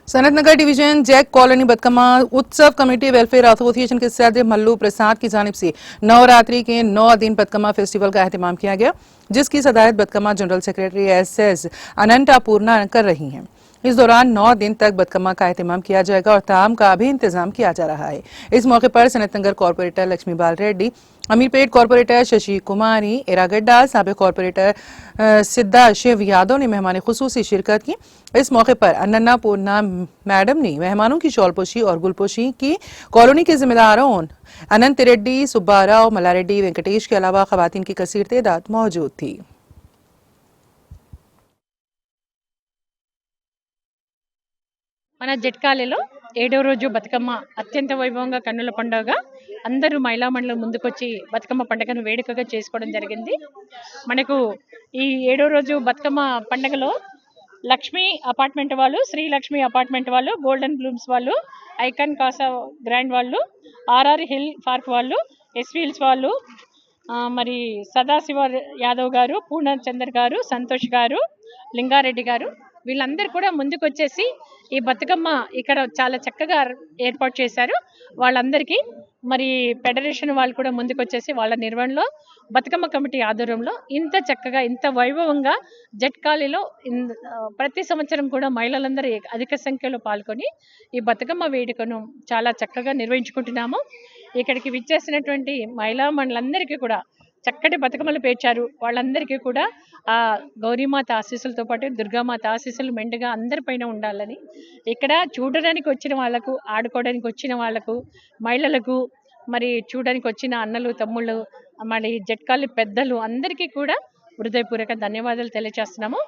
सनत नगर division Jack colony बतकमा उत्सव committee welfare association के सदर मल्लू प्रसाद की जानिब से नवरात्रि के 9 दिन बतकमा फेस्टिवल का एहतमाम किया गया, जिसकी सदायत बतकमा जनरल सेक्रेटरी एस अनंता पूर्णा कर रही हैं। इस दौरान 9 दिन तक बतकमा का एहतमाम किया जाएगा और ताम का भी इंतजाम किया जा रहा है। इस मौके पर सनत नगर कॉर्पोरेटर लक्ष्मीबाल रेड्डी, अमीरपेट कॉर्पोरेटर शशि कुमारी, एरागड्डा साबिक कॉर्पोरेटर सिद्धा शिव यादव ने मेहमान खुसूसी शिरकत की। इस मौके पर अन्ना पूर्णा मैडम ने मेहमानों की शॉलपोशी और गुलपोशी की। कॉलोनी के जिम्मेदारों अनंत रेड्डी, सुब्बाराव, मल्लारेड्डी, वेंकटेश के अलावा खवातीन की कसीर तादाद मौजूद थी। మన జట్కాలలో 7వ రోజు బతుకమ్మ అత్యంత వైభవంగా కన్నుల పండుగగా అందరూ మహిళా మండలం ముందుకొచ్చి బతుకమ్మ పండుగను వేడుకగా చేసుకోవడం జరిగింది. మనకు ఈ 7వ రోజు బతుకమ్మ పండుగలో లక్ష్మీ అపార్ట్మెంట్ వాళ్ళు, శ్రీ లక్ష్మీ అపార్ట్మెంట్ వాళ్ళు, గోల్డెన్ బ్లూమ్స్ వాళ్ళు, ఐకాన్ కాసా గ్రాండ్ వాళ్ళు, ఆర్ఆర్ హిల్ పార్క్ వాళ్ళు, ఎస్వీల్స్ వాళ్ళు, మరి సదాశివ యాదవ్ గారు, పూర్ణచందర్ గారు, సంతోష్ గారు, లింగారెడ్డి గారు వీళ్ళందరూ కూడా ముందుకు వచ్చేసి ఈ బతుకమ్మ ఇక్కడ చాలా చక్కగా ఏర్పాటు చేశారు. వాళ్ళందరికీ మరి ఫెడరేషన్ వాళ్ళు కూడా ముందుకు వచ్చేసి వాళ్ళ నిర్వహణలో బతుకమ్మ కమిటీ ఆధ్వర్యంలో ఇంత చక్కగా ఇంత వైభవంగా జట్కాలిలో ప్రతి సంవత్సరం కూడా మహిళలందరూ అధిక సంఖ్యలో పాల్గొని ఈ బతుకమ్మ వేడుకను చాలా చక్కగా నిర్వహించుకుంటున్నాము. ఇక్కడికి విచ్చేసినటువంటి మహిళా మండలందరికీ కూడా చక్కటి బతుకమ్మలు పేర్చారు. వాళ్ళందరికీ కూడా ఆ గౌరీమాత ఆశీస్సులతో పాటు దుర్గామాత ఆశీస్సులు మెండుగా అందరిపైన ఉండాలని, ఇక్కడ చూడడానికి వచ్చిన వాళ్ళకు, ఆడుకోవడానికి వచ్చిన వాళ్ళకు, మహిళలకు, మరి చూడడానికి వచ్చిన అన్నలు, తమ్ముళ్ళు, మరి జట్కాలి పెద్దలు అందరికీ కూడా హృదయపూర్వక ధన్యవాదాలు తెలియజేస్తున్నాము.